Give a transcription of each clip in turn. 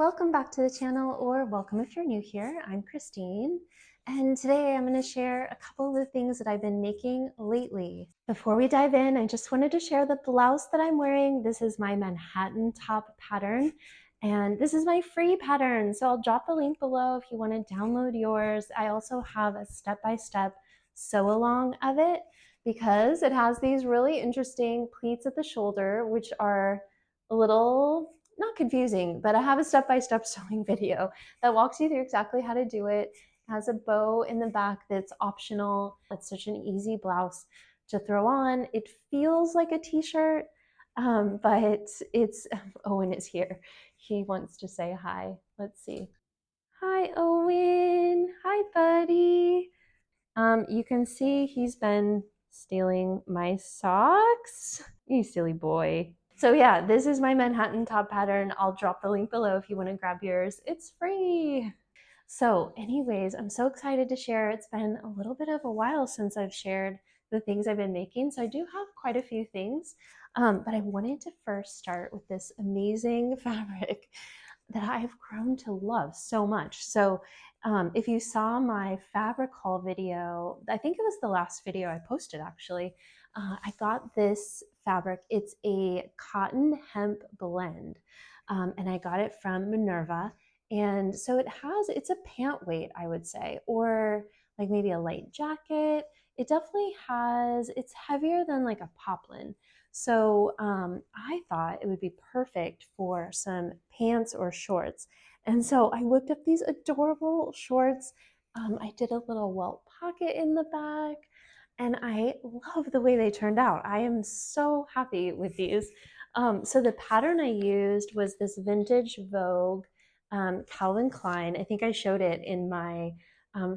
welcome back to the channel, or welcome if you're new here. I'm Christine, and today I'm going to share a couple of the things that I've been making lately. Before we dive in, I just wanted to share the blouse that I'm wearing. This is my Manhattan top pattern, and this is my free pattern, so I'll drop the link below if you want to download yours. I also have a step-by-step sew along of it because it has these really interesting pleats at the shoulder, which are a little not confusing, but I have a step-by-step sewing video that walks you through exactly how to do it. It has a bow in the back that's optional. It's such an easy blouse to throw on. It feels like a t-shirt, but it's, Owen is here. He wants to say hi. Let's see. Hi, Owen. Hi, buddy. You can see he's been stealing my socks. You silly boy. So yeah, this is my Manhattan top pattern. I'll drop the link below if you want to grab yours. It's free. So anyways, I'm so excited to share. It's been a little bit of a while since I've shared the things I've been making. So I do have quite a few things, but I wanted to first start with this amazing fabric that I've grown to love so much. So if you saw my fabric haul video, I think it was the last video I posted actually, I got this fabric. It's a cotton hemp blend, and I got it from Minerva. And so it's a pant weight, I would say, or like maybe a light jacket. It definitely it's heavier than like a poplin. So I thought it would be perfect for some pants or shorts. And so I whipped up these adorable shorts. I did a little welt pocket in the back, and I love the way they turned out. I am so happy with these. So the pattern I used was this vintage Vogue Calvin Klein. I think I showed it in my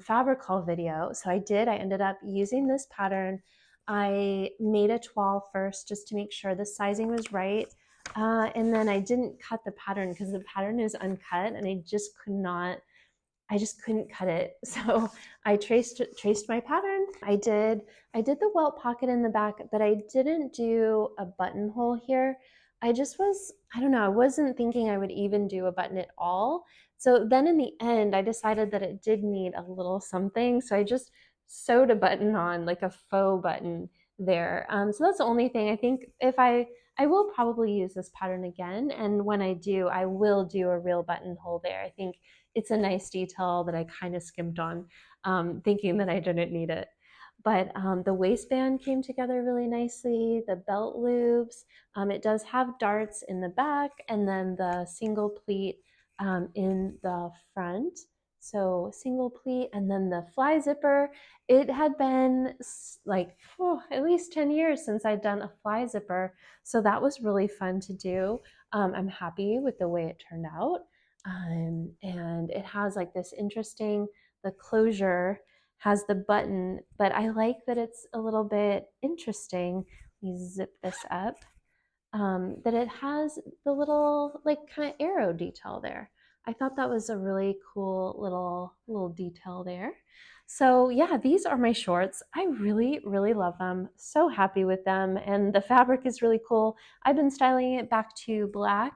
fabric haul video. So I ended up using this pattern. I made a toile first just to make sure the sizing was right. And then I didn't cut the pattern because the pattern is uncut and I just couldn't cut it. So I traced my pattern. I did the welt pocket in the back, but I didn't do a buttonhole here. I don't know, I wasn't thinking I would even do a button at all. So then in the end, I decided that it did need a little something. So I just sewed a button on, like a faux button there. So that's the only thing. I think I will probably use this pattern again. And when I do, I will do a real buttonhole there. I think it's a nice detail that I kind of skimped on, thinking that I didn't need it. But the waistband came together really nicely, the belt loops. It does have darts in the back and then the single pleat in the front. So single pleat and then the fly zipper. It had been like at least 10 years since I'd done a fly zipper. So that was really fun to do. I'm happy with the way it turned out. And it has like this interesting, the closure has the button, but I like that it's a little bit interesting. Let me zip this up. That it has the little like kind of arrow detail there. I thought that was a really cool little detail there. So yeah, these are my shorts. I really, really love them. So happy with them. And the fabric is really cool. I've been styling it back to black.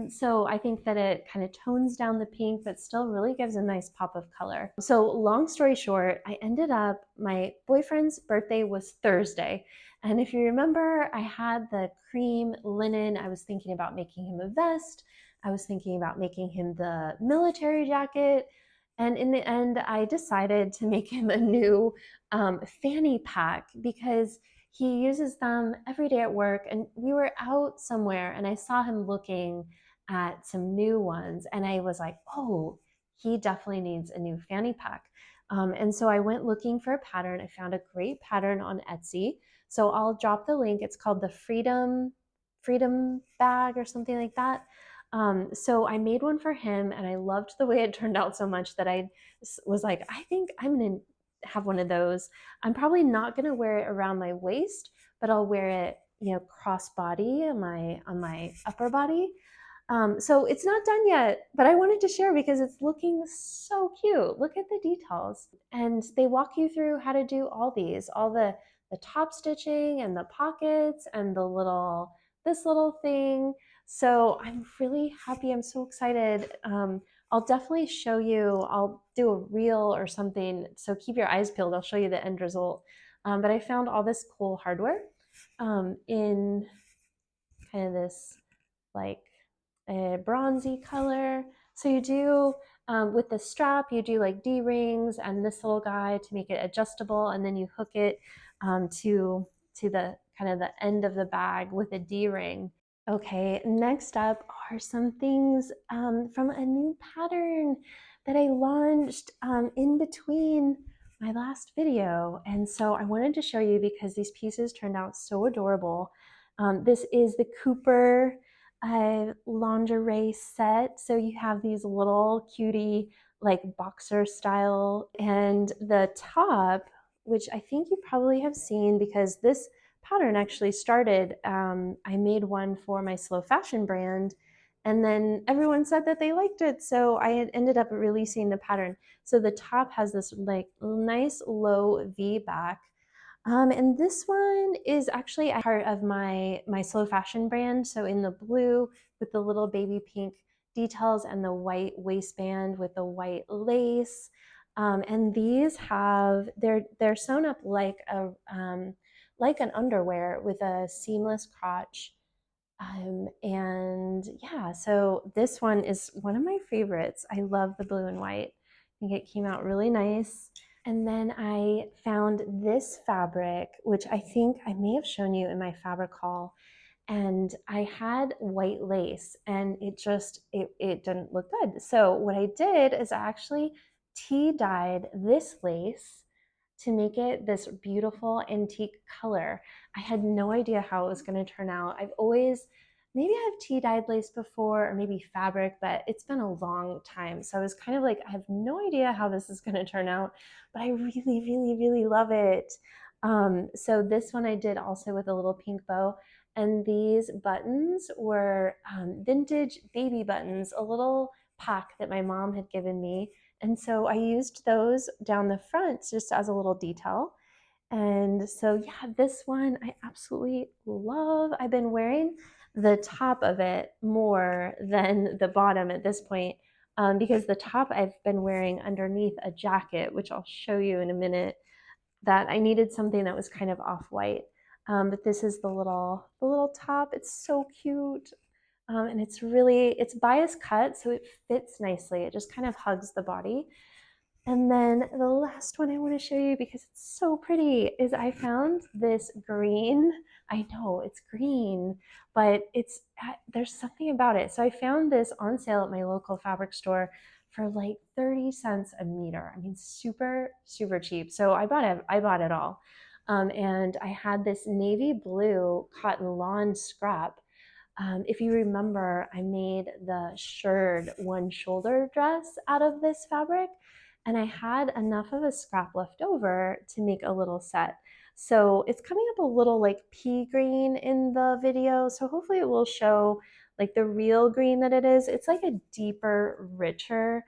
So I think that it kind of tones down the pink, but still really gives a nice pop of color. So long story short, my boyfriend's birthday was Thursday. And if you remember, I had the cream linen. I was thinking about making him a vest. I was thinking about making him the military jacket. And in the end, I decided to make him a new fanny pack because he uses them every day at work. And we were out somewhere and I saw him looking at some new ones. And I was like, oh, he definitely needs a new fanny pack. And so I went looking for a pattern. I found a great pattern on Etsy. So I'll drop the link. It's called the Freedom bag or something like that. So I made one for him and I loved the way it turned out so much that I was like, I think I'm going to have one of those. I'm probably not going to wear it around my waist, but I'll wear it, cross body on my upper body. So it's not done yet, but I wanted to share because it's looking so cute. Look at the details. And they walk you through how to do all the top stitching and the pockets and this little thing. So I'm really happy. I'm so excited. I'll definitely show you, I'll do a reel or something. So keep your eyes peeled. I'll show you the end result. But I found all this cool hardware in kind of this like a bronzy color. So you do, with the strap, you do like D-rings and this little guy to make it adjustable, and then you hook it to the kind of the end of the bag with a D-ring. Okay, next up are some things from a new pattern that I launched in between my last video. And so I wanted to show you because these pieces turned out so adorable. This is the Cooper lingerie set. So you have these little cutie like boxer style, and the top, which I think you probably have seen because this pattern actually started. I made one for my slow fashion brand, and then everyone said that they liked it, so I had ended up releasing the pattern. So the top has this like nice low V back. And this one is actually a part of my slow fashion brand. So in the blue with the little baby pink details and the white waistband with the white lace. And these have they're sewn up like an underwear with a seamless crotch. And yeah, so this one is one of my favorites. I love the blue and white. I think it came out really nice. And then I found this fabric, which I think I may have shown you in my fabric haul. And I had white lace and it didn't look good. So what I did is I actually tea dyed this lace to make it this beautiful antique color. I had no idea how it was going to turn out. Maybe I've tea dyed lace before or maybe fabric, but it's been a long time. So I was kind of like, I have no idea how this is going to turn out, but I really, really, really love it. So this one I did also with a little pink bow. And these buttons were vintage baby buttons, a little pack that my mom had given me. And so I used those down the front just as a little detail. And so yeah, this one I absolutely love. I've been wearing the top of it more than the bottom at this point, because the top I've been wearing underneath a jacket, which I'll show you in a minute, that I needed something that was kind of off-white. But this is the little top. It's so cute. And it's bias cut, so it fits nicely. It just kind of hugs the body. And then the last one I want to show you because it's so pretty is I found this green. I know it's green, but there's something about it. So I found this on sale at my local fabric store for like 30 cents a meter. I mean, super, super cheap. So I bought it all. And I had this navy blue cotton lawn scrap. If you remember, I made the shirred one shoulder dress out of this fabric, and I had enough of a scrap left over to make a little set. So it's coming up a little like pea green in the video. So hopefully it will show like the real green that it is. It's like a deeper, richer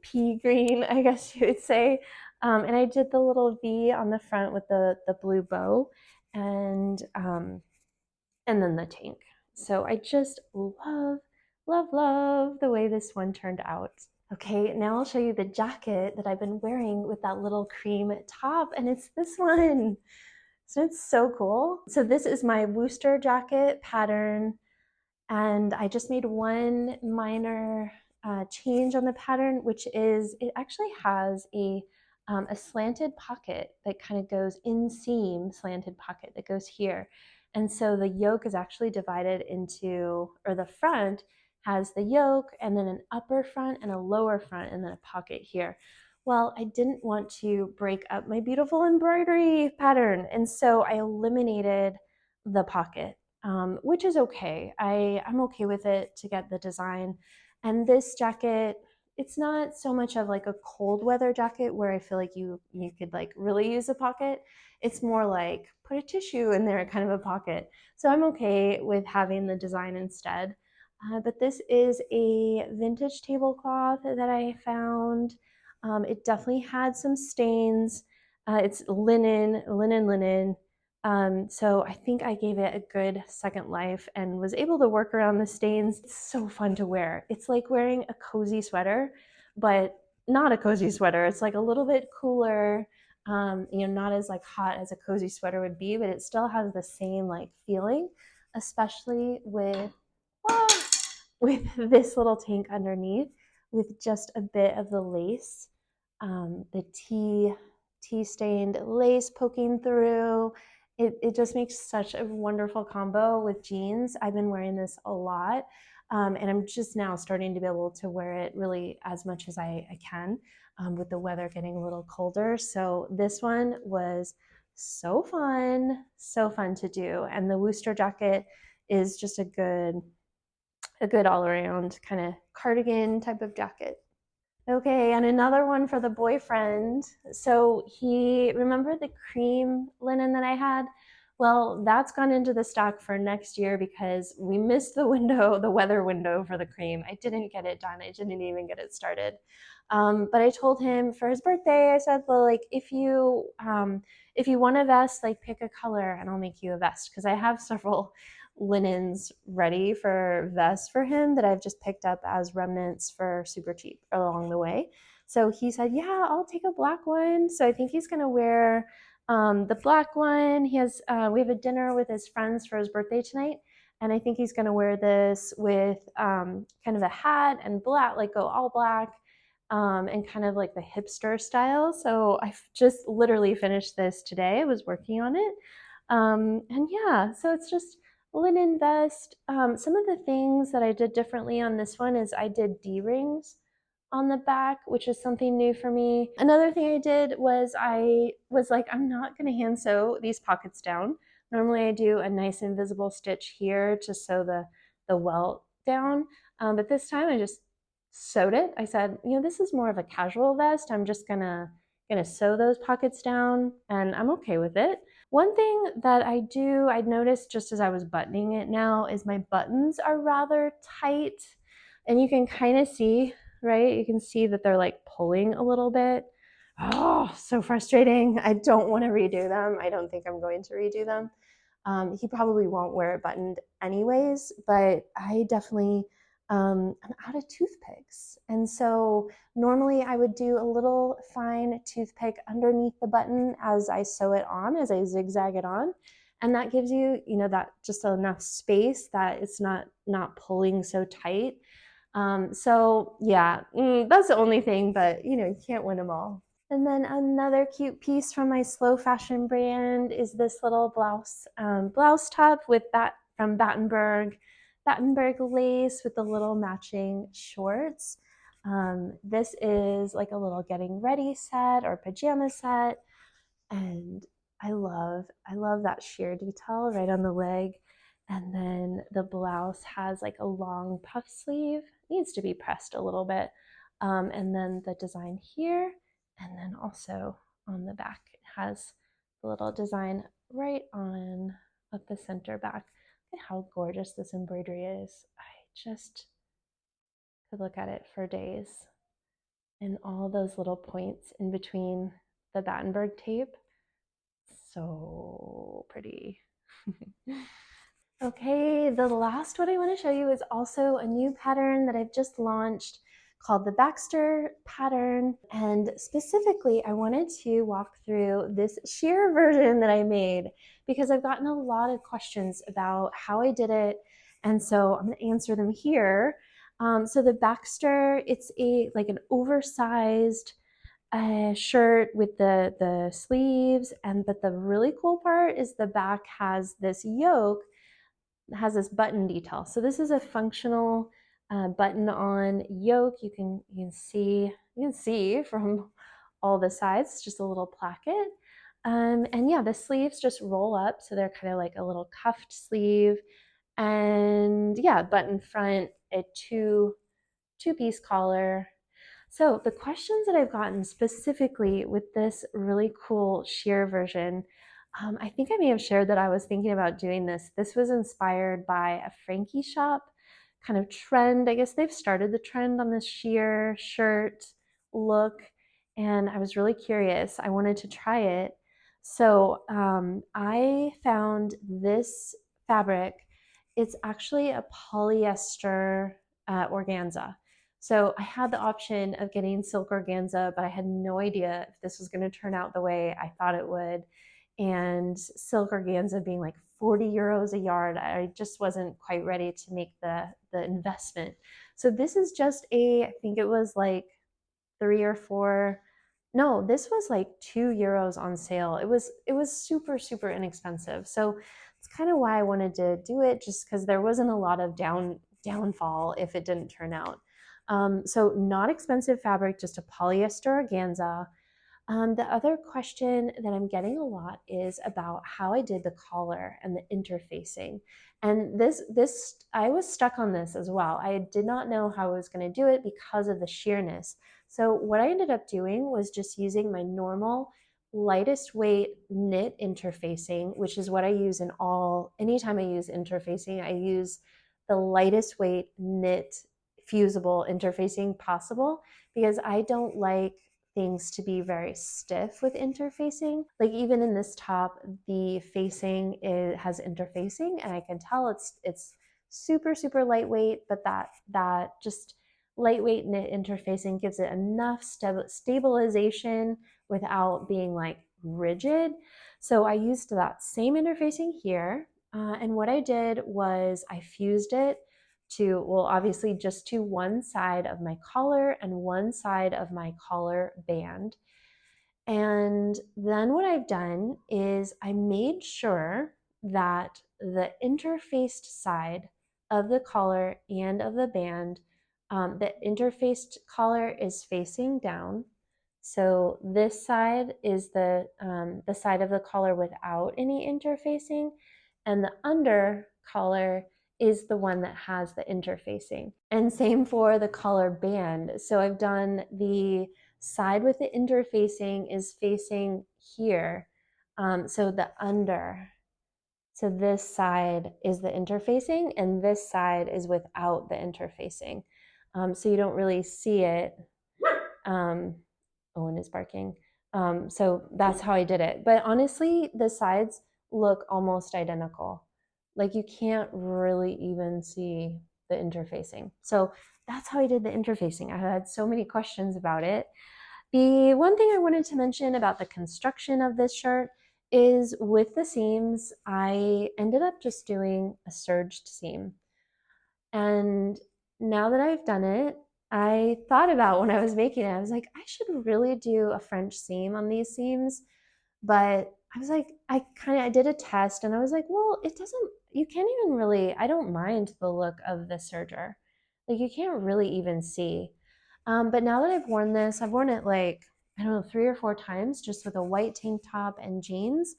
pea green, I guess you would say. And I did the little V on the front with the blue bow and then the tank. So I just love, love, love the way this one turned out. Okay, now I'll show you the jacket that I've been wearing with that little cream top, and it's this one. So it's so cool. So this is my Wooster Jacket pattern, and I just made one minor change on the pattern, which is it actually has a slanted pocket that kind of goes inseam slanted pocket that goes here. And so the yoke is actually divided into, or the front has the yoke and then an upper front and a lower front and then a pocket here. Well, I didn't want to break up my beautiful embroidery pattern. And so I eliminated the pocket, which is okay. I'm okay with it to get the design. And this jacket, it's not so much of like a cold weather jacket where I feel like you could like really use a pocket. It's more like put a tissue in there, kind of a pocket. So I'm okay with having the design instead. But this is a vintage tablecloth that I found. It definitely had some stains. It's linen. So I think I gave it a good second life and was able to work around the stains. It's so fun to wear. It's like wearing a cozy sweater, but not a cozy sweater. It's like a little bit cooler, not as like hot as a cozy sweater would be, but it still has the same like feeling, especially with this little tank underneath with just a bit of the lace, the tea stained lace poking through. It just makes such a wonderful combo with jeans. I've been wearing this a lot, and I'm just now starting to be able to wear it really as much as I can, with the weather getting a little colder. So this one was so fun to do. And the Wooster jacket is just a good all around kind of cardigan type of jacket. Okay, and another one for the boyfriend. So remember the cream linen that I had? Well, that's gone into the stock for next year because we missed the window, the weather window for the cream. I didn't get it done. I didn't even get it started. But I told him for his birthday, I said, well, like if you want a vest, like pick a color and I'll make you a vest, because I have several linens ready for vests for him that I've just picked up as remnants for super cheap along the way. So he said, yeah, I'll take a black one. So I think he's going to wear the black one. We have a dinner with his friends for his birthday tonight. And I think he's going to wear this with kind of a hat and black, like go all black, and kind of like the hipster style. So I just literally finished this today. I was working on it. And yeah, so it's just linen vest. Some of the things that I did differently on this one is I did D-rings on the back, which is something new for me. Another thing I did was I was like, I'm not going to hand sew these pockets down. Normally I do a nice invisible stitch here to sew the welt down. But this time I just sewed it. I said, this is more of a casual vest. I'm just gonna sew those pockets down and I'm okay with it. One thing that I'd noticed just as I was buttoning it now is my buttons are rather tight, and you can kind of see, right? You can see that they're like pulling a little bit. Oh, so frustrating. I don't want to redo them. I don't think I'm going to redo them. He probably won't wear it buttoned anyways, but I definitely, I'm out of toothpicks. And so normally I would do a little fine toothpick underneath the button as I sew it on, as I zigzag it on. And that gives you, that just enough space that it's not pulling so tight. So yeah, that's the only thing, but you can't win them all. And then another cute piece from my slow fashion brand is this little blouse top with that from Battenberg lace with the little matching shorts. This is like a little getting ready set or pajama set, and I love that sheer detail right on the leg. And then the blouse has like a long puff sleeve, needs to be pressed a little bit, and then the design here, and then also on the back it has the little design right on at the center back. Look at how gorgeous this embroidery is. I just could look at it for days, and all those little points in between the Battenberg tape, so pretty. Okay, the last one I want to show you is also a new pattern that I've just launched called the Baxter pattern. And specifically, I wanted to walk through this sheer version that I made because I've gotten a lot of questions about how I did it. And so I'm going to answer them here. So the Baxter, it's like an oversized shirt with the sleeves, but the really cool part is the back has this yoke, has this button detail. So this is a functional button-on yoke. You can see from all the sides. It's just a little placket, and yeah, the sleeves just roll up, so they're kind of like a little cuffed sleeve, and yeah, button front, a two-piece collar. So the questions that I've gotten specifically with this really cool sheer version, I think I may have shared that I was thinking about doing this. This was inspired by a Frankie shop kind of trend. I guess they've started the trend on this sheer shirt look, and I was really curious. I wanted to try it. So I found this fabric. It's actually a polyester organza. So I had the option of getting silk organza, but I had no idea if this was going to turn out the way I thought it would. And silk organza being like 40 euros a yard, I just wasn't quite ready to make the investment. So this is just I think it was like 3 or 4, no, this was like 2 euros on sale. It was super, super inexpensive. So it's kind of why I wanted to do it, just because there wasn't a lot of downfall if it didn't turn out. So not expensive fabric, just a polyester organza. The other question that I'm getting a lot is about how I did the collar and the interfacing. And this I was stuck on this as well. I did not know how I was going to do it because of the sheerness. So what I ended up doing was just using my normal lightest weight knit interfacing, which is what I use anytime I use interfacing, I use the lightest weight knit fusible interfacing possible, because I don't like things to be very stiff with interfacing. Like even in this top, the facing has interfacing, and I can tell it's super, super lightweight, but that just lightweight knit interfacing gives it enough stabilization without being like rigid. So I used that same interfacing here. And what I did was I fused it to, well, obviously just to one side of my collar and one side of my collar band. And then what I've done is I made sure that the interfaced side of the collar and of the band, the interfaced collar is facing down. So this side is the side of the collar without any interfacing, and the under collar is the one that has the interfacing. And same for the collar band. So I've done the side with the interfacing is facing here. So the under. So this side is the interfacing, and this side is without the interfacing. So you don't really see it. Owen is barking. So that's how I did it. But honestly, the sides look almost identical. Like you can't really even see the interfacing. So that's how I did the interfacing. I had so many questions about it. The one thing I wanted to mention about the construction of this shirt is with the seams, I ended up just doing a serged seam. And now that I've done it, I thought about when I was making it, I was like, I should really do a French seam on these seams. But I was like, I did a test and I was like, well, it doesn't, you can't even really, I don't mind the look of the serger. Like you can't really even see. But now that I've worn this, I've worn it like, I don't know, 3 or 4 times just with a white tank top and jeans.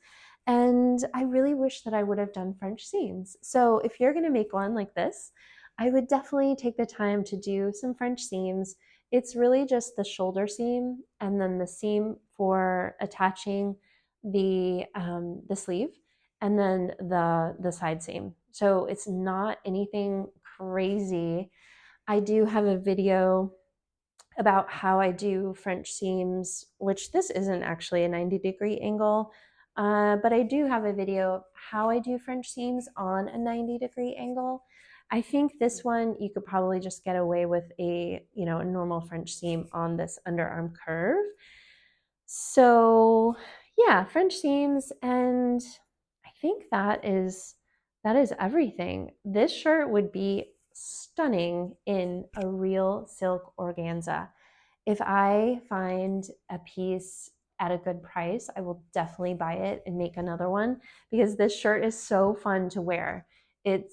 And I really wish that I would have done French seams. So if you're gonna make one like this, I would definitely take the time to do some French seams. It's really just the shoulder seam and then the seam for attaching the sleeve, and then the side seam. So it's not anything crazy. I do have a video about how I do French seams, which this isn't actually a 90-degree angle, but I do have a video of how I do French seams on a 90-degree angle. I think this one you could probably just get away with a normal French seam on this underarm curve. So yeah, French seams, and I think that is everything. This shirt would be stunning in a real silk organza. If I find a piece at a good price, I will definitely buy it and make another one, because this shirt is so fun to wear. It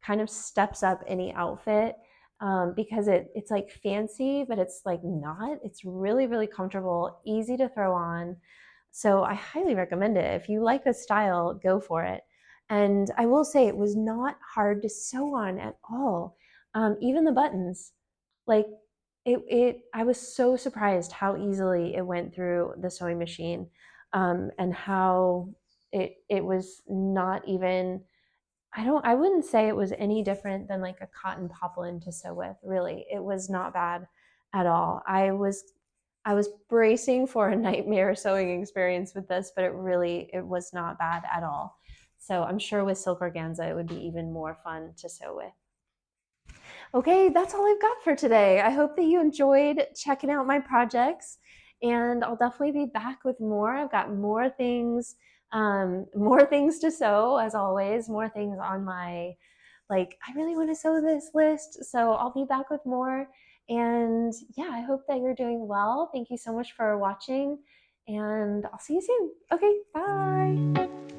kind of steps up any outfit, because it's like fancy, but it's like not. It's really, really comfortable, easy to throw on. So I highly recommend it. If you like the style, go for it. And I will say it was not hard to sew on at all. Even the buttons, like I was so surprised how easily it went through the sewing machine, and how it was not even, I wouldn't say it was any different than like a cotton poplin to sew with. Really, it was not bad at all. I was bracing for a nightmare sewing experience with this, but it was not bad at all. So I'm sure with silk organza, it would be even more fun to sew with. Okay, that's all I've got for today. I hope that you enjoyed checking out my projects, and I'll definitely be back with more. I've got more things to sew as always, more things on my, like, I really want to sew this list. So I'll be back with more. And yeah, I hope that you're doing well. Thank you so much for watching, and I'll see you soon. Okay, bye.